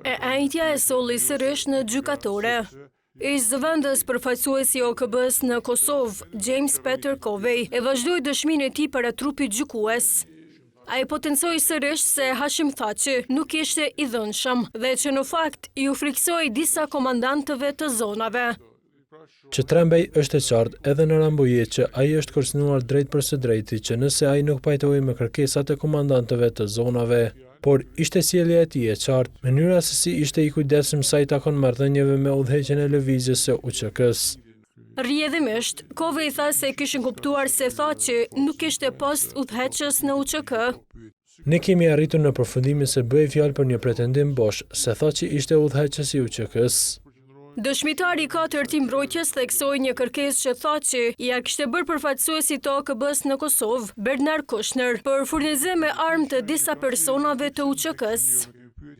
E ajtja e solli sërish në gjykatore. Ish zëvendës përfaqësuesi i OKB-s në Kosovë, James Peter Kovej, e vazhdoi dëshminë e tij para trupit gjykues. Ai potencoi sërish se Hashim Thaçi nuk ishte i dhënshëm dhe që në fakt ju friksoi disa komandantëve të zonave. Që Trembej është e qartë edhe në Rambuje që ai është kërcënuar drejt për së drejti që nëse ai nuk pajtohej me kërkesat e komandantëve të zonave, por ishte sjellja e tij e qartë, mënyra se si ishte i kujdesshëm sa i takon marrëdhënieve me udhëheqjen e lëvizjes së UÇK-s. Rrjedhimisht, Kovej tha se kishin kuptuar se Thaçi nuk ishte post udhëheqës në UÇK. Ne kemi arritur në përfundimin se bëhej fjalë për një pretendim bosh se Thaçi ishte udhëheqës i UÇK-s. Dëshmitari i katërt i mbrojtjes theksoi një kërkesë që Thaçi ja kishte bërë përfaqësuesit të OKB-s në Kosovë, Bernard Kushner, për furnizim me armë të disa personave të UÇK-s.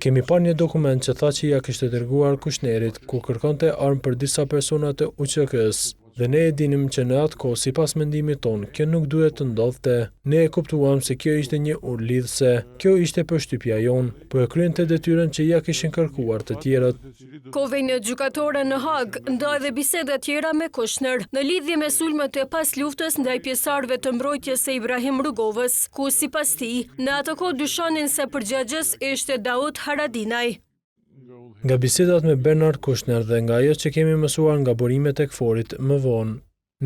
Kemi parë një dokument që Thaçi ja kishte dërguar Kushnerit ku kërkonte armë për disa persona të UÇK-s. Dhe ne e dinim që në atë kohë, sipas mendimit tonë, kjo nuk duhet të ndodhte. Ne e kuptuam se kjo ishte një urlidhse, kjo ishte përshtypja jonë, po e kryente detyrën që ja kishin kërkuar të tjerët. Kovej në gjykatore në Hag ndaj dhe biseda tjera me Kushner në lidhje me sulmet e pas luftës ndaj pjesëtarëve të mbrojtjes së Ibrahim Rugovës, ku sipas tij në atë kohë dyshonin se përgjegjës ishte Daud Haradinaj. Nga bisedat me Bernard Kushner dhe nga ajo që kemi mësuar nga burimet e këforit më vonë,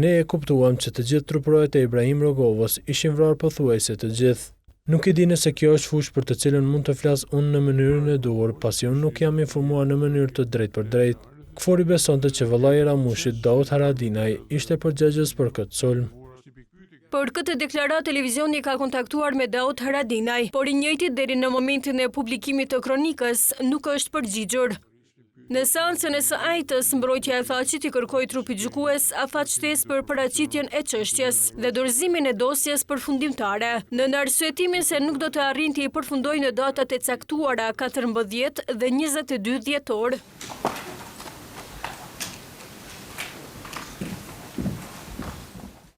ne e kuptuam që të gjithë truprohet e Ibrahim Rugovës ishin vrarë pothuajse të gjithë. Nuk e di nëse kjo është fushë për të cilën mund të flas unë në mënyrën e duhur, pasi unë nuk jam informuar në mënyrë të drejtë për drejtë. Këfori besonte që vëllai i Ramushit, Daud Haradinaj, ishte përgjegjës për këtë sulm. Për këtë deklaratë, televizioni ka kontaktuar me Daud Haradinaj, por i njëjti deri në momentin e publikimit të kronikës nuk është përgjigjur. Në seancën e së ajtës, mbrojtja e Thaçit i kërkoi trupit gjykues afat shtesë për paraqitjen e çështjes dhe dorëzimin e dosjes përfundimtare, në arsyetimin se nuk do të arrinte i përfundojë në datat e caktuara 14 dhe 22 dhjetor.